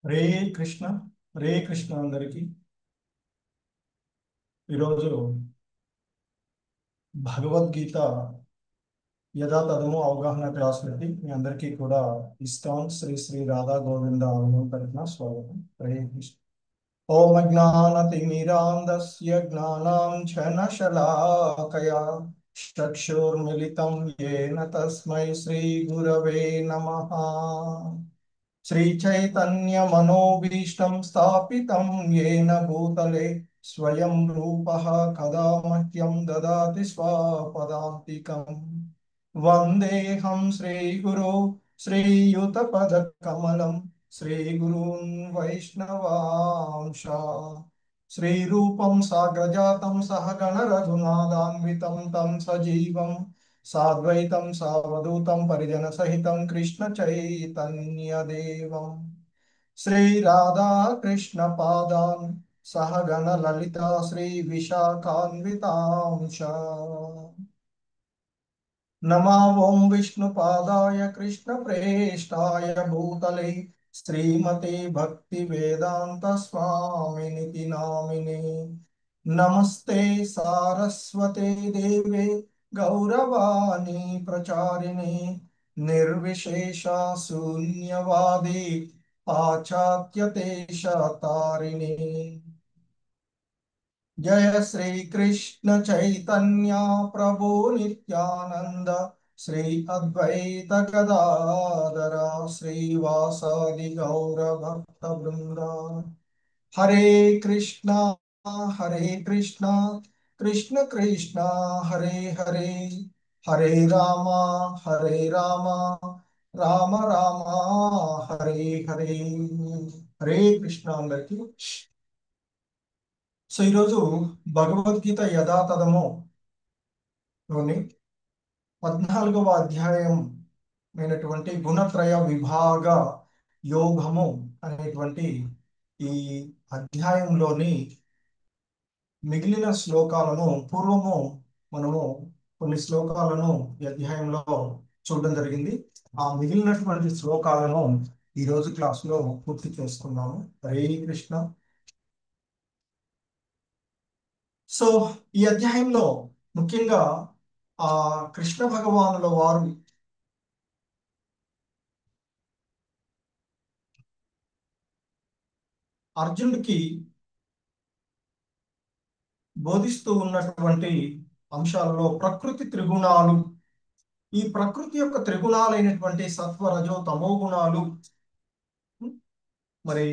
హరే కృష్ణ. హరే కృష్ణ అందరికీ. ఈరోజు భగవద్గీత యథాతథము అవగాహన క్లాస్ పెట్టి మీ అందరికీ కూడా ఇస్కాన్ శ్రీ శ్రీ రాధా గోవింద ఆలయం తరఫున స్వాగతం. హరే కృష్ణ. ఓం అజ్ఞానతిమిరాంధస్య జ్ఞానాంజనశలాకయా చక్షుర్మిలితం యేన తస్మై శ్రీ గురవే నమః. श्रीचैतन्यमनोभीष्टं स्थापितं येन भूतले स्वयं रूपः कदा मह्यं ददाति स्वपदान्तिकम्। वन्देऽहं श्रीगुरो श्रीयुतपदकमलं श्रीगुरून् वैष्णवांश श्रीरूपं साग्रजातं सहगण रघुनाथान्वितं तं सजीवं साद्वैतं सावधूतं परिजनसहितं कृष्ण चैतन्यदेवं श्री राधा कृष्ण पादान् सहगण ललिता श्री विशाखान्वितांश नमः ओं विष्णुपादाय कृष्णप्रेष्ठाय भूतले श्रीमते भक्तिवेदांत स्वामिनिति नामिने। नमस्ते सारस्वते देवे गौरवाणी प्रचारिणे निर्विशेषा शून्यवादी पाश्चात्यदेशतारिणे। जय श्री कृष्ण चैतन्य प्रभु नित्यानंद श्री अद्वैत गदाधर श्रीवासादि गौर भक्त वृंद। हरे कृष्णा कृष्ण कृष्ण हरे हरे हरे राम राम राम हरे हरे। हरे कृष्ण అందరికీ. సో ఈరోజు భగవద్గీత యథాతథము లోని 14వ అధ్యాయం అయినటువంటి గుణత్రయ విభాగ యోగము అనేటువంటి ఈ అధ్యాయంలోని మిగిలిన శ్లోకాలను పూర్వము మనము కొన్ని శ్లోకాలను ఈ అధ్యాయంలో చూడడం జరిగింది. ఆ మిగిలినటువంటి శ్లోకాలను ఈరోజు క్లాసులో పూర్తి చేసుకున్నాము. హరే కృష్ణ. సో ఈ అధ్యాయంలో ముఖ్యంగా ఆ కృష్ణ భగవానుల వారు అర్జునుడికి బోధిస్తూ ఉన్నటువంటి అంశాలలో ప్రకృతి త్రిగుణాలు, ఈ ప్రకృతి యొక్క త్రిగుణాలైనటువంటి సత్వ రజో తమో గుణాలు మరి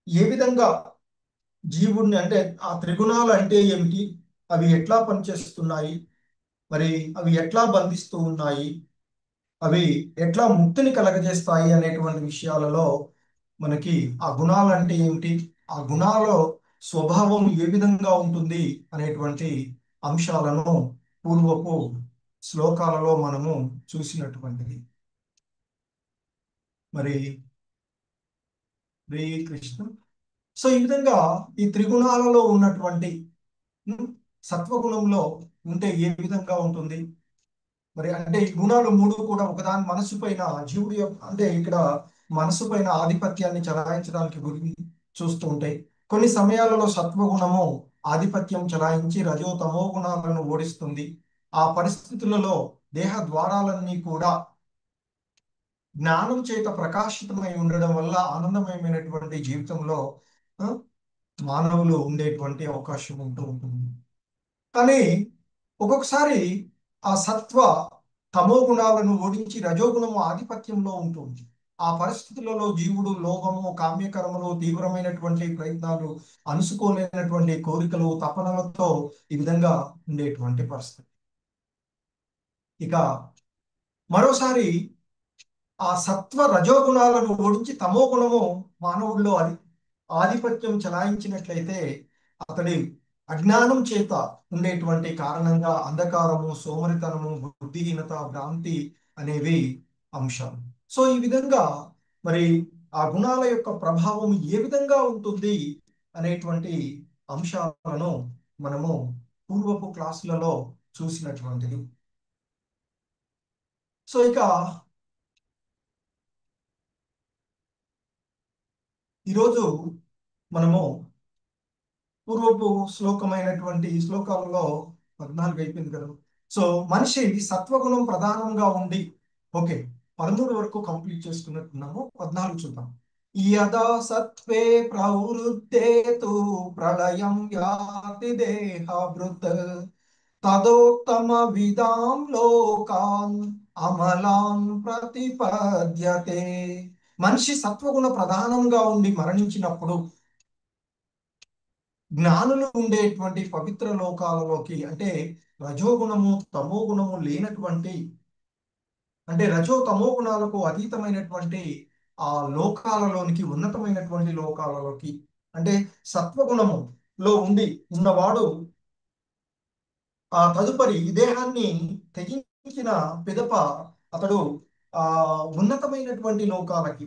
ఏ విధంగా జీవుడిని, అంటే ఆ త్రిగుణాలు అంటే ఏమిటి, అవి ఎట్లా పనిచేస్తున్నాయి, మరి అవి ఎట్లా బంధిస్తూ ఉన్నాయి, అవి ఎట్లా ముక్తిని కలగజేస్తాయి అనేటువంటి విషయాలలో మనకి ఆ గుణాలు అంటే ఏమిటి, ఆ గుణాల స్వభావం ఏ విధంగా ఉంటుంది అనేటువంటి అంశాలను పూర్వపు శ్లోకాలలో మనము చూసినటువంటిది. మరి శ్రీ కృష్ణ. సో ఈ విధంగా ఈ త్రిగుణాలలో ఉన్నటువంటి సత్వగుణంలో ఉంటే ఏ విధంగా ఉంటుంది, మరి అంటే ఈ గుణాలు మూడు కూడా ఒకదాని మనసు పైన జీవుడి అంటే ఇక్కడ మనసు పైన ఆధిపత్యాన్ని చలాయించడానికి గురి చూస్తూ ఉంటాయి. కొన్ని సమయాలలో సత్వగుణము ఆధిపత్యం చలాయించి రజో తమో గుణాలను ఓడిస్తుంది. ఆ పరిస్థితులలో దేహ ద్వారాలన్నీ కూడా జ్ఞానం చేత ప్రకాశితమై ఉండడం వల్ల ఆనందమయమైనటువంటి జీవితంలో మానవులు ఉండేటువంటి అవకాశం ఉంటూ ఉంటుంది. కానీ ఒక్కొక్కసారి ఆ సత్వ తమో గుణాలను ఓడించి రజోగుణము ఆధిపత్యంలో ఉంటుంది. ఆ పరిస్థితులలో జీవుడు లోభము, కామ్యకర్మలు, తీవ్రమైనటువంటి ప్రయత్నాలు, అనుసుకోలేనటువంటి కోరికలు, తపనలతో ఈ విధంగా ఉండేటువంటి పరిస్థితి. ఇక మరోసారి ఆ సత్వ రజోగుణాలను ఓడించి తమో గుణము మానవుల్లో ఆధిపత్యం చలాయించినట్లయితే అతడి అజ్ఞానం చేత ఉండేటువంటి కారణంగా అంధకారము, సోమరితనము, బుద్ధిహీనత, భ్రాంతి అనేవి అంశాలు. సో ఈ విధంగా మరి ఆ గుణాల యొక్క ప్రభావం ఏ విధంగా ఉంటుంది అనేటువంటి అంశాలను మనము పూర్వపు క్లాసులలో చూసినటువంటిది. సో ఇక ఈరోజు మనము పూర్వపు శ్లోకమైనటువంటి ఈ శ్లోకాలలో 14 అయిపోయింది కదా. సో మనిషి సత్వగుణం ప్రధానంగా ఉండి, ఓకే, 13 వరకు కంప్లీట్ చేసుకున్నట్టున్నాము. 14 చూద్దాం. యదా సత్వే ప్రవృత్తే తు ప్రళయం యాతి దేహభృత్ తదోత్తమ విదాం లోకాన్ అమలాన్ ప్రతిపద్యతే. మనిషి సత్వగుణ ప్రధానంగా ఉండి మరణించినప్పుడు జ్ఞానులు ఉండేటువంటి పవిత్ర లోకాలలోకి, అంటే రజోగుణము తమో గుణము లేనటువంటి, అంటే రజో తమో గుణాలకు అతీతమైనటువంటి ఆ లోకాలలోనికి, ఉన్నతమైనటువంటి లోకాలలోకి, అంటే సత్వగుణము లో ఉండి ఉన్నవాడు ఆ తదుపరి ఈ దేహాన్ని తెగించిన పిదప అతడు ఆ ఉన్నతమైనటువంటి లోకాలకి,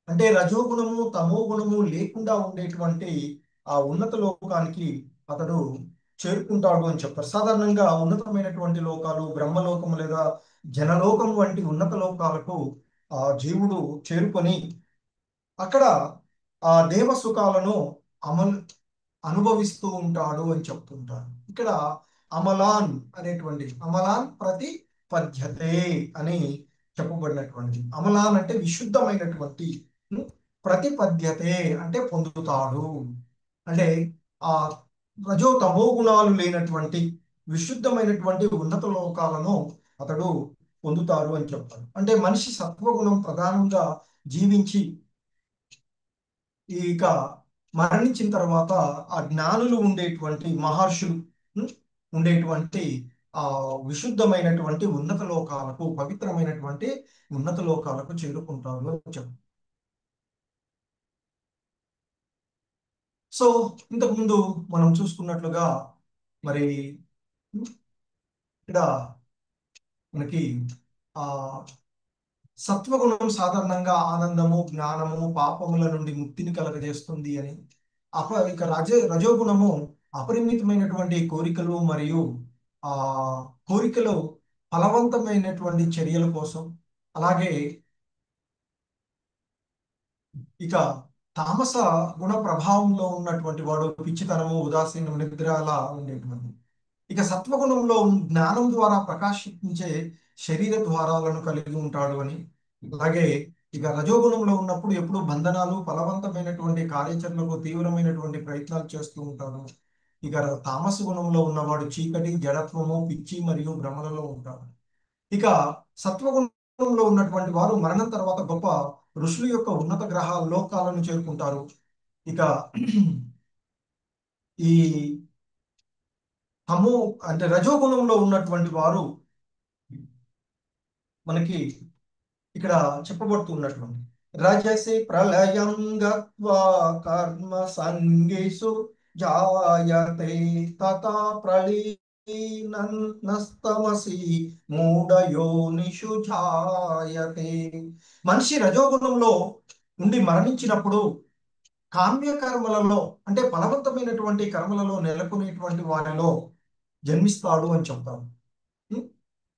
అంటే రజోగుణము తమో గుణము లేకుండా ఉండేటువంటి ఆ ఉన్నత లోకానికి అతడు చేరుకుంటాడు అని చెప్తారు. సాధారణంగా ఉన్నతమైనటువంటి లోకాలు బ్రహ్మలోకము లేదా జనలోకం వంటి ఉన్నత లోకాలకు ఆ జీవుడు చేరుకొని అక్కడ ఆ దేవ సుఖాలను అమలు అనుభవిస్తూ ఉంటాడు అని చెప్తుంటారు. ఇక్కడ అమలాన్ అనేటువంటి, అమలాన్ ప్రతి పద్యతే అని చెప్పబడినటువంటి, అమలాన్ అంటే విశుద్ధమైనటువంటి, ప్రతిపద్యతే అంటే పొందుతాడు, అంటే ఆ రజో తమో గుణాలు లేనటువంటి విశుద్ధమైనటువంటి ఉన్నత లోకాలను అతడు పొందుతారు అని చెప్తారు. అంటే మనిషి సత్వగుణం ప్రధానంగా జీవించి ఇక మరణించిన తర్వాత ఆ జ్ఞానులు ఉండేటువంటి మహర్షులు ఉం, ఉండేటువంటి ఆ విశుద్ధమైనటువంటి ఉన్నత లోకాలకు, పవిత్రమైనటువంటి ఉన్నత లోకాలకు చేరుకుంటారు అని చెప్తారు. సో ఇంతకు ముందు మనం చూసుకున్నట్లుగా మరి ఇక్కడ మనకి ఆ సత్వగుణం సాధారణంగా ఆనందము, జ్ఞానము, పాపముల నుండి ముక్తిని కలగజేస్తుంది అని, ఇక రజోగుణము అపరిమితమైనటువంటి కోరికలు మరియు ఆ కోరికలు ఫలవంతమైనటువంటి చర్యల కోసం, అలాగే ఇక తామస గుణ ప్రభావంలో ఉన్నటువంటి వాడు పిచ్చితనము, ఉదాసీనం, నిద్ర అలా ఉండేటువంటి. ఇక సత్వగుణంలో జ్ఞానం ద్వారా ప్రకాశించే శరీర ద్వారాలను కలిగి ఉంటాడు అని, అలాగే ఇక రజోగుణంలో ఉన్నప్పుడు ఎప్పుడు బంధనాలు, ఫలవంతమైనటువంటి కార్యాచరణకు తీవ్రమైనటువంటి ప్రయత్నాలు చేస్తూ ఉంటాడు. ఇక తామస గుణంలో ఉన్నవాడు చీకటి, జడత్వము, పిచ్చి మరియు భ్రమలలో ఉంటాడు. ఇక సత్వగుణంలో ఉన్నటువంటి వారు మరణం తర్వాత గొప్ప ఋషుల యొక్క ఉన్నత గ్రహ లోకాలను చేరుకుంటారు. ఇక ఈ తమో అంటే రజోగుణంలో ఉన్నటువంటి వారు మనకి ఇక్కడ చెప్పబడుతున్నటువంటి రజసి ప్రళయం గత్వా కర్మ సంగేషు జాయతే తథా ప్రళీనస్తమసి మూఢయోనిషు జాయతే. మనిషి రజోగుణంలో ఉండి మరణించినప్పుడు కామ్యకర్మలలో, అంటే ఫలవంతమైనటువంటి కర్మలలో నెలకొనేటువంటి వారిలో జన్మిస్తాడు అని చెప్తారు. ఉం?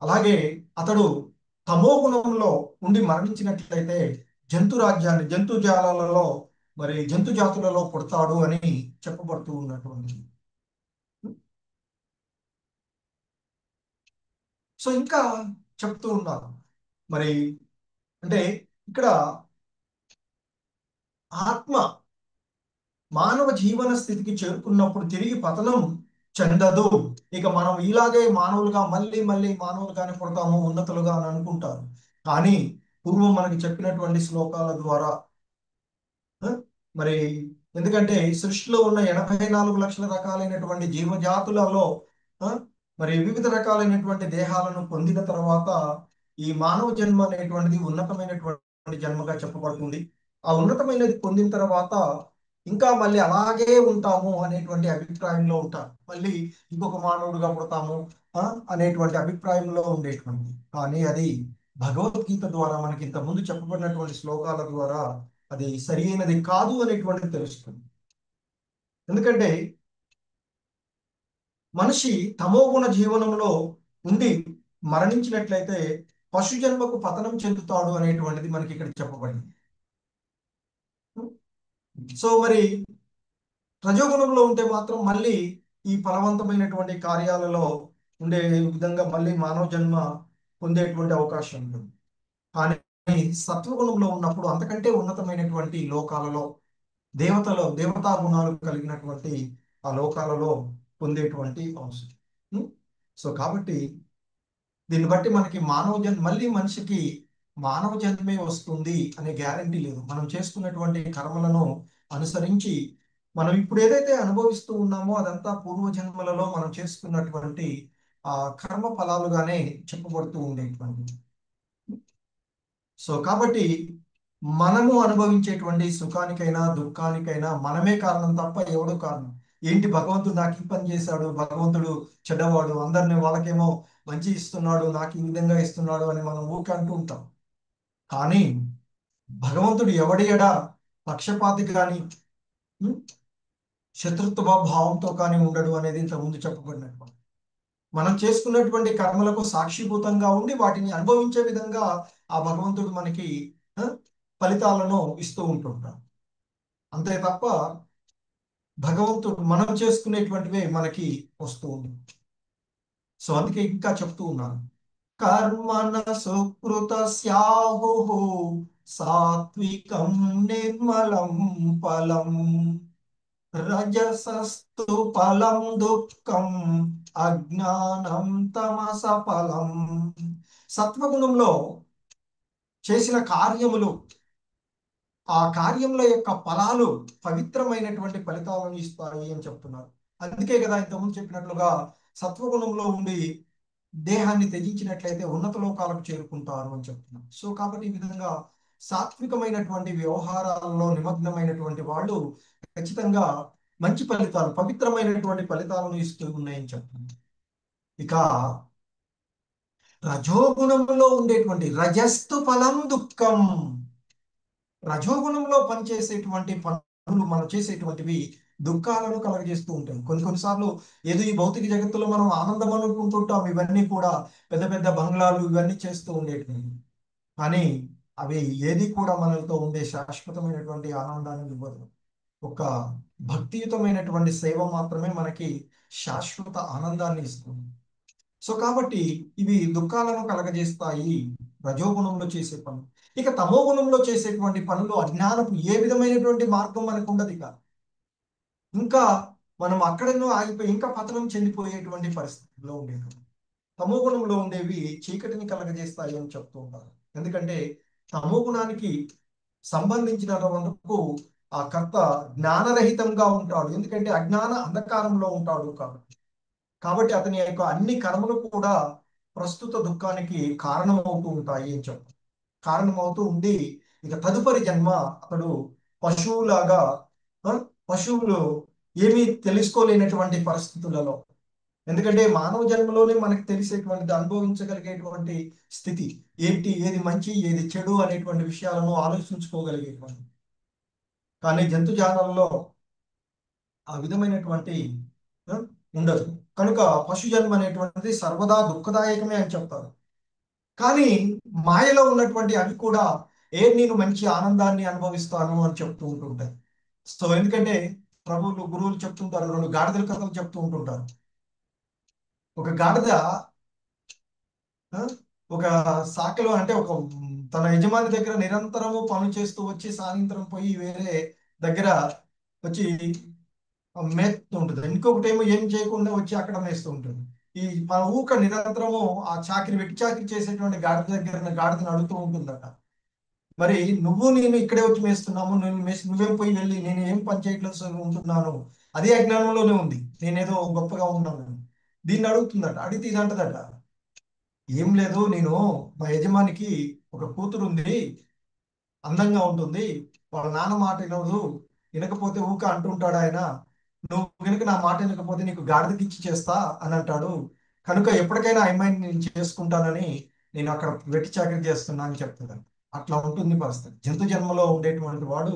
అలాగే అతడు తమో గుణంలో ఉండి మరణించినట్లయితే జంతు రాజ్యాన్ని, జంతుజాలాలలో మరి జంతు జాతులలో పుడతాడు అని చెప్పబడుతూ ఉన్నటువంటి. సో ఇంకా చెప్తూ ఉన్నారు మరి, అంటే ఇక్కడ ఆత్మ మానవ జీవన స్థితికి చేరుకున్నప్పుడు తిరిగి పతనం చెందదు. ఇక మనం ఇలాగే మానవులుగా మళ్ళీ మళ్ళీ మానవులుగానే పుడతాము, ఉన్నతులుగా అని అనుకుంటారు. కానీ పూర్వం మనకి చెప్పినటువంటి శ్లోకాల ద్వారా ఆ, మరి ఎందుకంటే సృష్టిలో ఉన్న 84 లక్షల రకాలైనటువంటి జీవజాతులలో ఆ, మరి వివిధ రకాలైనటువంటి దేహాలను పొందిన తర్వాత ఈ మానవ జన్మ అనేటువంటిది ఉన్నతమైనటువంటి జన్మగా చెప్పబడుతుంది. ఆ ఉన్నతమైనది పొందిన తర్వాత ఇంకా మళ్ళీ అలాగే ఉంటాము అనేటువంటి అభిప్రాయంలో ఉంటారు. మళ్ళీ ఇంకొక మానవుడిగా పుడతాము ఆ, అనేటువంటి అభిప్రాయంలో ఉండేటువంటి, కానీ అది భగవద్గీత ద్వారా మనకి ఇంత ముందు చెప్పబడినటువంటి శ్లోకాల ద్వారా అది సరి అయినది కాదు అనేటువంటిది తెలుస్తుంది. ఎందుకంటే మనిషి తమోగుణ జీవనంలో ఉండి మరణించినట్లయితే పశు జన్మకు పతనం చెందుతాడు అనేటువంటిది మనకి ఇక్కడ చెప్పబడింది. సో మరి రజోగుణంలో ఉంటే మాత్రం మళ్ళీ ఈ ఫలవంతమైనటువంటి కార్యాలలో ఉండే విధంగా మళ్ళీ మానవ జన్మ పొందేటువంటి అవకాశం ఉంటుంది. కానీ సత్వగుణంలో ఉన్నప్పుడు అంతకంటే ఉన్నతమైనటువంటి లోకాలలో దేవతా గుణాలు కలిగినటువంటి ఆ లోకాలలో పొందేటువంటి అవసరం. సో కాబట్టి దీన్ని బట్టి మనకి మళ్ళీ మనిషికి మానవ జన్మే వస్తుంది అనే గ్యారంటీ లేదు. మనం చేసుకున్నటువంటి కర్మలను అనుసరించి మనం ఇప్పుడు ఏదైతే అనుభవిస్తూ ఉన్నామో అదంతా పూర్వజన్మలలో మనం చేసుకున్నటువంటి ఆ కర్మ ఫలాలుగానే చెప్పబడుతూ ఉండేటువంటి. సో కాబట్టి మనము అనుభవించేటువంటి సుఖానికైనా దుఃఖానికైనా మనమే కారణం తప్ప ఎవడు కారణం. ఏంటి భగవంతుడు నాకు ఈ పని చేశాడు, భగవంతుడు చెడ్డవాడు, అందరిని వాళ్ళకేమో మంచి ఇస్తున్నాడు, నాకు ఈ విధంగా ఇస్తున్నాడు అని మనం ఊరికే అంటూ ఉంటాం. కానీ భగవంతుడు ఎవడి ఎడా పక్షపాతి కానీ శత్రుత్వ భావంతో కానీ ఉండడు అనేది ఇంతకుముందు చెప్పబడినట్టు. మనం చేసుకున్నటువంటి కర్మలకు సాక్షిభూతంగా ఉండి వాటిని అనుభవించే విధంగా ఆ భగవంతుడు మనకి ఫలితాలను ఇస్తూ ఉంటుంటాడు. అంతే తప్ప భగవంతుడు మనం చేసుకునేటువంటివే మనకి వస్తూ ఉంది. సో అందుకే ఇంకా చెప్తూ ఉన్నాను, కర్మణ సుకృత స్యాహు సాత్వికం నిర్మలం ఫలం రజసస్తు ఫలం దుఃఖం అజ్ఞానం తమస ఫలం. సత్వగుణంలో చేసిన కార్యములు, ఆ కార్యముల యొక్క ఫలాలు పవిత్రమైనటువంటి ఫలితాలను ఇస్తాయి అని చెప్తున్నారు. అందుకే కదా ఇంతకుముందు చెప్పినట్లుగా సత్వగుణంలో ఉండి దేహాన్ని త్యజించినట్లయితే ఉన్నత లోకాలకు చేరుకుంటారు అని చెప్తున్నారు. సో కాబట్టి ఈ విధంగా సాత్వికమైనటువంటి వ్యవహారాలలో నిమగ్నమైనటువంటి వాళ్ళు ఖచ్చితంగా మంచి ఫలితాలు, పవిత్రమైనటువంటి ఫలితాలను ఇస్తూ ఉన్నాయని చెప్తున్నారు. ఇక రజోగుణంలో ఉండేటువంటి రజస్తు ఫలం దుఃఖం. రజోగుణంలో పనిచేసేటువంటి పనులు మనం చేసేటువంటివి దుఃఖాలను కలగజేస్తూ ఉంటాయి. కొన్నిసార్లు ఏదో ఈ భౌతిక జగత్తులో మనం ఆనందం అనుకుంటుంటాం, ఇవన్నీ కూడా పెద్ద పెద్ద బంగ్లాలు ఇవన్నీ చేస్తూ ఉండేటివి. కానీ అవి ఏది కూడా మనతో ఉండే శాశ్వతమైనటువంటి ఆనందాన్ని ఇవ్వదు. ఒక భక్తియుతమైనటువంటి సేవ మాత్రమే మనకి శాశ్వత ఆనందాన్ని ఇస్తుంది. సో కాబట్టి ఇవి దుఃఖాలను కలగజేస్తాయి రజోగుణంలో చేసే పనులు. ఇక తమో గుణంలో చేసేటువంటి పనులు అజ్ఞానపు ఏ విధమైనటువంటి మార్గం మనకు ఉండదు. ఇంకా మనం అక్కడనో ఆగిపోయి ఇంకా పతనం చెందిపోయేటువంటి పరిస్థితుల్లో ఉండేవి. తమో గుణంలో ఉండేవి చీకటిని కలగజేస్తాయి అని చెప్తూ ఉంటారు. ఎందుకంటే తమో గుణానికి సంబంధించినంతవరకు ఆ కర్త జ్ఞానరహితంగా ఉంటాడు. ఎందుకంటే అజ్ఞాన అంధకారంలో ఉంటాడు కాబట్టి అతని యొక్క అన్ని కర్మలు కూడా ప్రస్తుత దుఃఖానికి కారణమవుతూ ఉంటాయి అని చెప్తారు. కారణమవుతూ ఉండి ఇక తదుపరి జన్మ అతడు పశువులాగా, పశువులు ఏమీ తెలుసుకోలేనటువంటి పరిస్థితులలో, ఎందుకంటే మానవ జన్మలోనే మనకు తెలిసేటువంటిది, అనుభవించగలిగేటువంటి స్థితి ఏంటి, ఏది మంచి ఏది చెడు అనేటువంటి విషయాలను ఆలోచించుకోగలిగేటువంటి. కానీ జంతుజాలంలో ఆ విధమైనటువంటి ఉండదు. కనుక పశు జన్మ అనేటువంటిది సర్వదా దుఃఖదాయకమే అని చెప్తారు. కానీ మాయలో ఉన్నటువంటి అవి కూడా నేను మంచి ఆనందాన్ని అనుభవిస్తాను అని చెప్తూ ఉంటుంటాయి. సో ఎందుకంటే గురువులు చెప్తుంటారు, రెండు గాడిదల కథలు చెప్తూ ఉంటుంటారు. ఒక గాడిద ఒక సాకలో అంటే ఒక తన యజమాని దగ్గర నిరంతరము పనులు చేస్తూ వచ్చి సాయంత్రం పోయి వేరే దగ్గర వచ్చి మేస్తూ ఉంటుంది. ఇంకొకటి ఏమో ఏం చేయకుండా వచ్చి అక్కడ మేస్తూ ఉంటుంది. ఈ మన నిరంతరము ఆ వెట్టి చాకిరి చేసేటువంటి గాడిదను అడుగుతూ ఉంటుందట, మరి నేను ఇక్కడే వచ్చి మేస్తున్నాము, నువ్వేం పోయి వెళ్ళి నేను ఏం పని చేయట్లేదు ఉంటున్నాను, అదే అజ్ఞానంలోనే ఉంది, నేనేదో గొప్పగా ఉన్నాను. దీన్ని అడుగుతుందట. అడిగితే ఇది అంటదట, ఏం లేదు, నేను మా యజమానికి ఒక కూతురు ఉంది, అందంగా ఉంటుంది, వాళ్ళ నాన్న మాట వినకపోతే అంటుంటాడు ఆయన, నువ్వు కనుక నా మాట వినకపోతే నీకు గాడిదకిచ్చి చేస్తా అని అంటాడు, కనుక ఎప్పటికైనా అమ్మాయిని నేను చేసుకుంటానని నేను అక్కడ వెట్టి చాకరీ చేస్తున్నా అని చెప్తాను. అట్లా ఉంటుంది పరిస్థితి. జంతు జన్మలో ఉండేటువంటి వాడు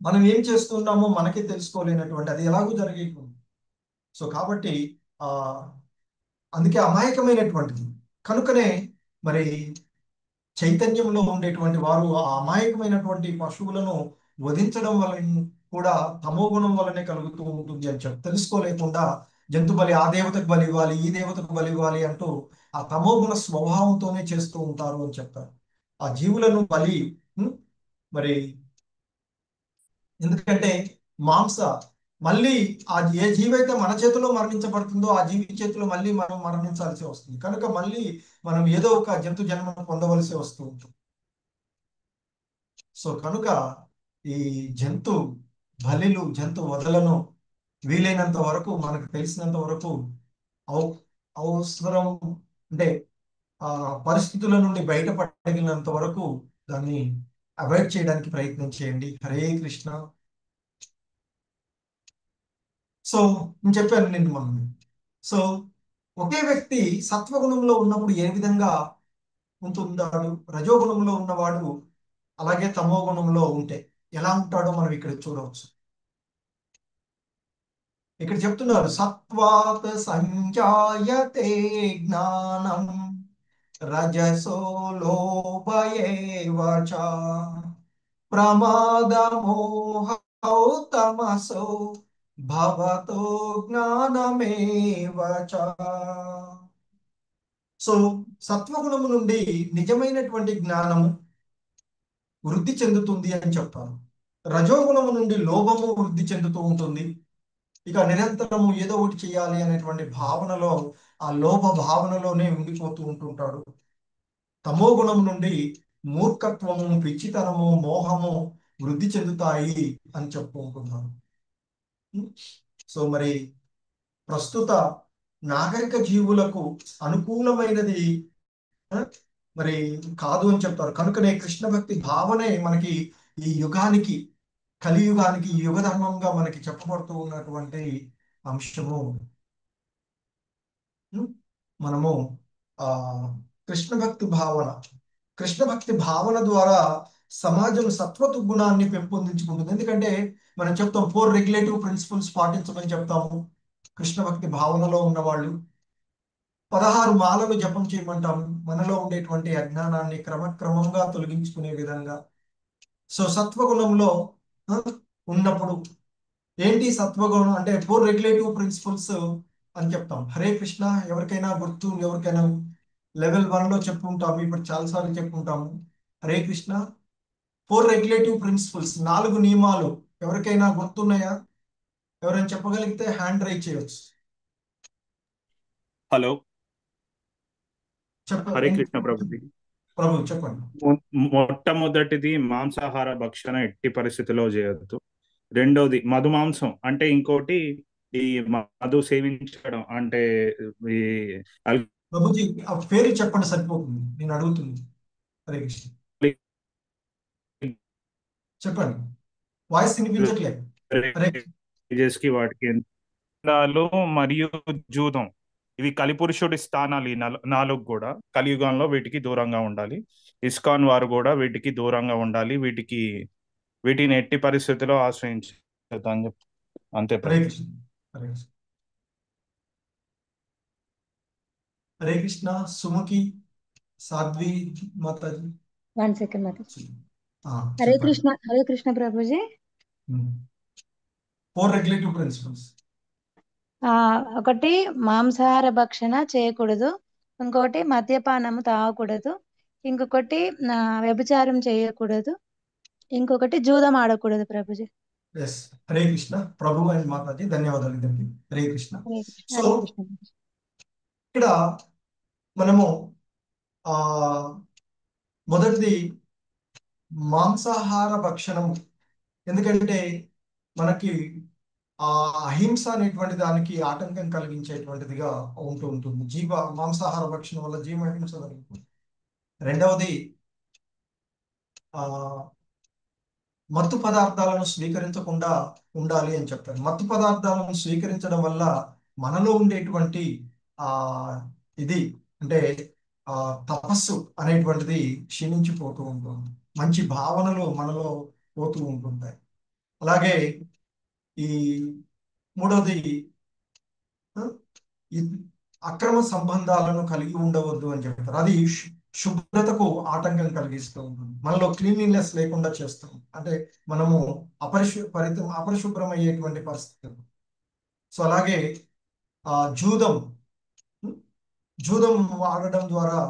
మనం ఏం చేస్తున్నామో మనకే తెలుసుకోలేనటువంటి, అది ఎలాగూ జరిగేటువంటి. సో కాబట్టి అందుకే అమాయకమైనటువంటిది. కనుకనే మరి చైతన్యంలో ఉండేటువంటి వారు ఆ అమాయకమైనటువంటి పశువులను వధించడం వలన కూడా తమో గుణం వల్లనే కలుగుతూ ఉంటుంది అని చెప్పి తెలుసుకోలేకుండా జంతు బలి, ఆ దేవతకు బలి ఇవ్వాలి, ఈ దేవతకు బలి ఇవ్వాలి అంటూ ఆ తమో గుణ స్వభావంతోనే చేస్తూ ఉంటారు అని చెప్తారు. ఆ జీవులను బలి మరి ఎందుకంటే మాంస మళ్ళీ ఆ ఏ జీవి అయితే మన చేతిలో మరణించబడుతుందో ఆ జీవి చేతిలో మళ్ళీ మనం మరణించాల్సి వస్తుంది. కనుక మళ్ళీ మనం ఏదో ఒక జంతు జన్మను పొందవలసి వస్తూ ఉంటుంది. సో కనుక ఈ జంతు బలిలు, జంతు వదలను వీలైనంత వరకు, మనకు తెలిసినంత వరకు అవసరం అంటే ఆ పరిస్థితుల నుండి బయటపడగలిగినంత వరకు దాన్ని అవాయిడ్ చేయడానికి ప్రయత్నం చేయండి. హరే కృష్ణ. సో నేను చెప్పాను నిన్ను మనం. సో ఒకే వ్యక్తి సత్వగుణంలో ఉన్నప్పుడు ఏ విధంగా ఉంటున్నాడు, రజోగుణంలో ఉన్నవాడు అలాగే తమో గుణంలో ఉంటే ఎలా ఉంటాడో మనం ఇక్కడ చూడవచ్చు. ఇక్కడ చెప్తున్నారు, సత్వాత్ సంజాయతే జ్ఞానం రజసో లోభ ఏవ చ ప్రమాదమోహౌ తమసో భవతో జ్ఞానమేవ చ. సో సత్వగుణము నుండి నిజమైనటువంటి జ్ఞానము వృద్ధి చెందుతుంది అని చెప్తారు. రజోగుణము నుండి లోభము వృద్ధి చెందుతూ ఉంటుంది. ఇక నిరంతరము ఏదో ఒకటి చేయాలి అనేటువంటి భావనలో, ఆ లోభ భావనలోనే ఉండిపోతూ ఉంటుంటాడు. తమో గుణం నుండి మూర్ఖత్వము, పిచ్చితనము, మోహము వృద్ధి చెందుతాయి అని చెప్తూ ఉంటున్నాను. సో మరి ప్రస్తుత నాగరిక జీవులకు అనుకూలమైనది మరి కాదు అని చెప్తారు. కనుకనే కృష్ణ భక్తి భావనే మనకి ఈ యుగానికి, కలియుగానికి యుగ ధర్మంగా మనకి చెప్పబడుతూ ఉన్నటువంటి అంశము. మనము ఆ కృష్ణ భక్తి భావన, కృష్ణ భక్తి భావన ద్వారా సమాజం సత్వత గుణాన్ని పెంపొందించుకుంటుంది. ఎందుకంటే మనం చెప్తాం 4 రెగ్యులేటివ్ ప్రిన్సిపల్స్ పాటించమని చెప్తాము. కృష్ణ భక్తి భావనలో ఉన్నవాళ్ళు 16 మాలలు జపం చేయమంటాము, మనలో ఉండేటువంటి అజ్ఞానాన్ని క్రమక్రమంగా తొలగించుకునే విధంగా. సో సత్వగుణంలో ఉన్నప్పుడు ఏంటి సత్వగుణం అంటే 4 రెగ్యులేటివ్ ప్రిన్సిపల్స్ అని చెప్తాం. హరే కృష్ణ ఎవరికైనా గుర్తు, ఎవరికైనా లెవెల్ 1లో చెప్పుకుంటాము, ఇప్పుడు చాలాసార్లు చెప్పుకుంటాము. హరే కృష్ణ 4 రెగ్యులేటివ్ ప్రిన్సిపల్స్, 4 నియమాలు ఎవరికైనా గుర్తున్నాయా? ఎవరైనా చెప్పగలిగితే హ్యాండ్ రైజ్ చేయొచ్చు. హలో, హరే చెప్పండి కృష్ణ ప్రభుజీ. ప్రభు, చెప్పండి. మొట్టమొదటిది మాంసాహార భక్షణ ఎట్టి పరిస్థితిలో చేయొద్దు. రెండోది మధు మాంసం, అంటే ఇంకోటి ఈ మధు సేవించడం అంటే ఈ ప్రభుజీ ఆ పేరు చెప్పండి సరిపోతుంది, నేను అడుగుతుంది. హరే కృష్ణ చెప్పండి, వాయిస్ వినిపించట్లేదు. హరే కి వాటికి ఎండాలు మరియు జూదం, ఇవి కలిపురుషుడి స్థానాలు. ఈ నాలుగు కూడా కలియుగంలో వీటికి దూరంగా ఉండాలి. ఇస్కాన్ వారు కూడా వీటికి దూరంగా ఉండాలి. వీటిని ఎట్టి పరిస్థితిలో ఆశ్రయించదు అని చెప్పి అంతే హరే ప్రభు. కృష్ణ. హరే కృష్ణ. హరే కృష్ణ. సుముఖి, సాధ్వి మాతాజీ. 1 second మాతాజీ. హరే చెప్పండి. కృష్ణ, హరే కృష్ణ ప్రభుజీ. 4 regulative principles. ఒకటి మాంసాహార భక్షణ చేయకూడదు, ఇంకోటి మద్యపానము తాగకూడదు, ఇంకొకటి వ్యభిచారం చేయకూడదు, ఇంకొకటి జూదం ఆడకూడదు ప్రభుజీ. ఎస్, హరే కృష్ణ ప్రభు అండ్ మాతాజీ, ధన్యవాదాలు ఇద్దరికి. హరే కృష్ణ. సో హరే కృష్ణ. ఇక్కడ మనము ఆ మొదటిది మాంసాహార భక్షణము. ఎందుకంటే మనకి ఆ అహింస అనేటువంటి దానికి ఆటంకం కలిగించేటువంటిదిగా ఉంటూ ఉంటుంది. మాంసాహార భక్షణం వల్ల జీవహింస జరుగుతుంది. రెండవది ఆ మత్తు పదార్థాలను స్వీకరించకుండా ఉండాలి అని చెప్తారు. మత్తు పదార్థాలను స్వీకరించడం వల్ల మనలో ఉండేటువంటి ఆ ఇది అంటే ఆ తపస్సు అనేటువంటిది క్షీణించిపోతూ ఉంటుంది. మంచి భావనలు మనలో పోతూ ఉంటుంటాయి. అలాగే ఈ మూడవది ఈ అక్రమ సంబంధాలను కలిగి ఉండవద్దు అని చెప్తారు. అది శుభ్రతకు ఆటంకం కలిగిస్తూ ఉంటుంది. మనలో క్లీన్లీనెస్ లేకుండా చేస్తాం. అంటే మనము అపరిశుభ్రమయ్యేటువంటి పరిస్థితులు. సో అలాగే ఆ జూదం జూదం ఆడడం ద్వారా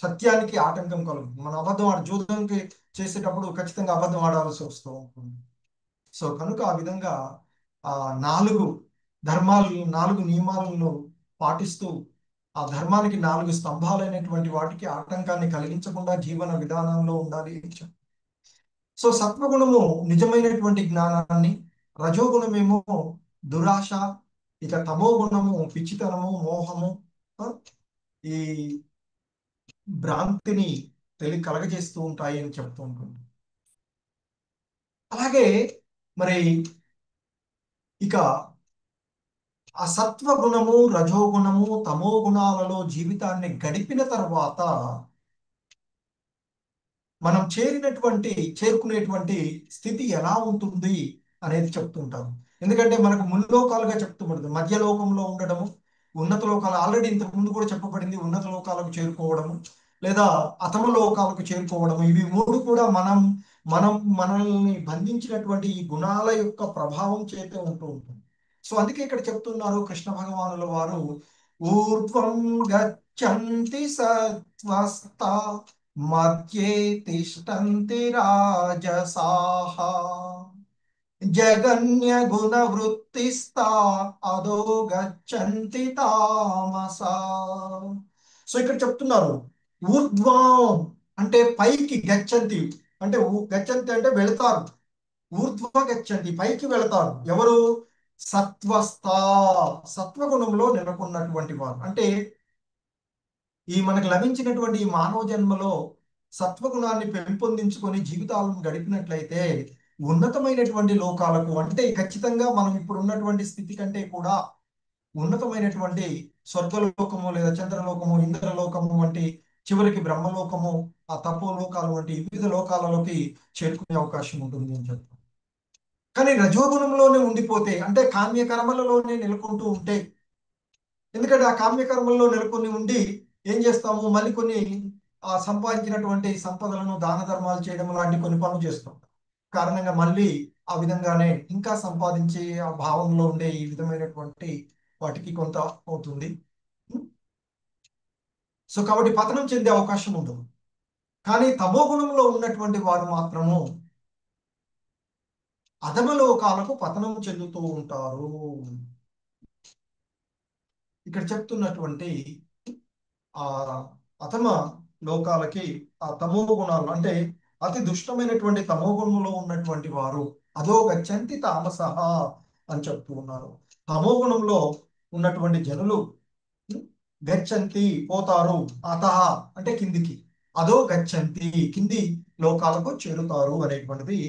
సత్యానికి ఆటంకం కలుగుతుంది. మన అబద్ధం జూదంకి చేసేటప్పుడు ఖచ్చితంగా అబద్ధం ఆడాల్సి వస్తూ ఉంటుంది. సో కనుక ఆ విధంగా ఆ 4 నియమాలను పాటిస్తూ ఆ ధర్మానికి 4 స్తంభాలైనటువంటి వాటికి ఆటంకాన్ని కలిగించకుండా జీవన విధానంలో ఉండాలి. సో సత్వగుణము నిజమైనటువంటి జ్ఞానాన్ని, రజోగుణమేమో దురాశ, ఇక తమో గుణము పిచ్చితనము, మోహము, ఈ భ్రాంతిని కలగజేస్తూ ఉంటాయి అని చెప్తూ ఉంటుంది. అలాగే మరి ఇక ఆ సత్వగుణము, రజోగుణము, తమో గుణాలలో జీవితాన్ని గడిపిన తర్వాత మనం చేరుకునేటువంటి స్థితి ఎలా ఉంటుంది అనేది చెప్తుంటారు. ఎందుకంటే మనకు ముల్లోకాలుగా చెప్తుంటుంది. మధ్యలోకంలో ఉండడము, ఉన్నత లోకాలు ఆల్రెడీ ఇంతకు ముందు కూడా చెప్పబడింది. ఉన్నత లోకాలకు చేరుకోవడము లేదా అధమ లోకాలకు చేరుకోవడము, ఇవి 3 కూడా మనల్ని బంధించినటువంటి ఈ గుణాల యొక్క ప్రభావం చేతే ఉంటూ ఉంటుంది. సో అందుకే ఇక్కడ చెప్తున్నారు కృష్ణ భగవానుల వారు, ఊర్ధ్వం గచ్చంతి సత్వస్తా మధ్యే తిష్టంతి రాజసాః జగన్య గుణ వృత్తిస్థా అదో గచ్చంతి తామసా. సో ఇక్కడ చెప్తున్నారు ఊర్ధ్వం అంటే పైకి, గచ్చంతి అంటే గచ్చంతి అంటే వెళతారు, ఊర్ధ్వ గచ్చంతి పైకి వెళతారు. ఎవరు? సత్వస్థా, సత్వగుణంలో నెలకొన్నటువంటి వారు. అంటే ఈ మనకు లభించినటువంటి ఈ మానవ జన్మలో సత్వగుణాన్ని పెంపొందించుకొని జీవితాలను గడిపినట్లయితే ఉన్నతమైనటువంటి లోకాలకు, అంటే ఖచ్చితంగా మనం ఇప్పుడు ఉన్నటువంటి స్థితి కంటే కూడా ఉన్నతమైనటువంటి స్వర్గలోకము లేదా చంద్రలోకము, ఇంద్రలోకము వంటి, చివరికి బ్రహ్మలోకము, ఆ తపోలోకాలు వంటి వివిధ లోకాలలోకి చేరుకునే అవకాశం ఉంటుంది అని చెప్తాం. కానీ రజోగుణంలోనే ఉండిపోతే, అంటే కామ్యకర్మలలోనే నెలకొంటూ ఉంటే, ఎందుకంటే ఆ కామ్యకర్మల్లో నెలకొని ఉండి ఏం చేస్తాము, మళ్ళీ కొన్ని సంపాదించినటువంటి సంపదలను దాన ధర్మాలు చేయడం లాంటి కొన్ని పనులు చేస్తాం. కారణంగా మళ్ళీ ఆ విధంగానే ఇంకా సంపాదించే ఆ భావంలో ఉండే ఈ విధమైనటువంటి వాటికి కొంత అవుతుంది. సో కాబట్టి పతనం చెందే అవకాశం ఉంటుంది. కానీ తమో గుణంలో ఉన్నటువంటి వారు మాత్రము అధమలోకాలకు పతనం చెందుతూ ఉంటారు. ఇక్కడ చెప్తున్నటువంటి ఆ అధమ లోకాలకి ఆ తమో గుణాలు, అంటే అతి దుష్టమైనటువంటి తమో గుణంలో ఉన్నటువంటి వారు అదో గచ్చంతి తామసః అని చెప్తూ ఉన్నారు. తమో గుణంలో ఉన్నటువంటి జనులు గచ్చంతి పోతారు, అతః అంటే కిందికి, అదో గచ్చంతి కింది లోకాలకు చేరుతారు అనేటువంటిది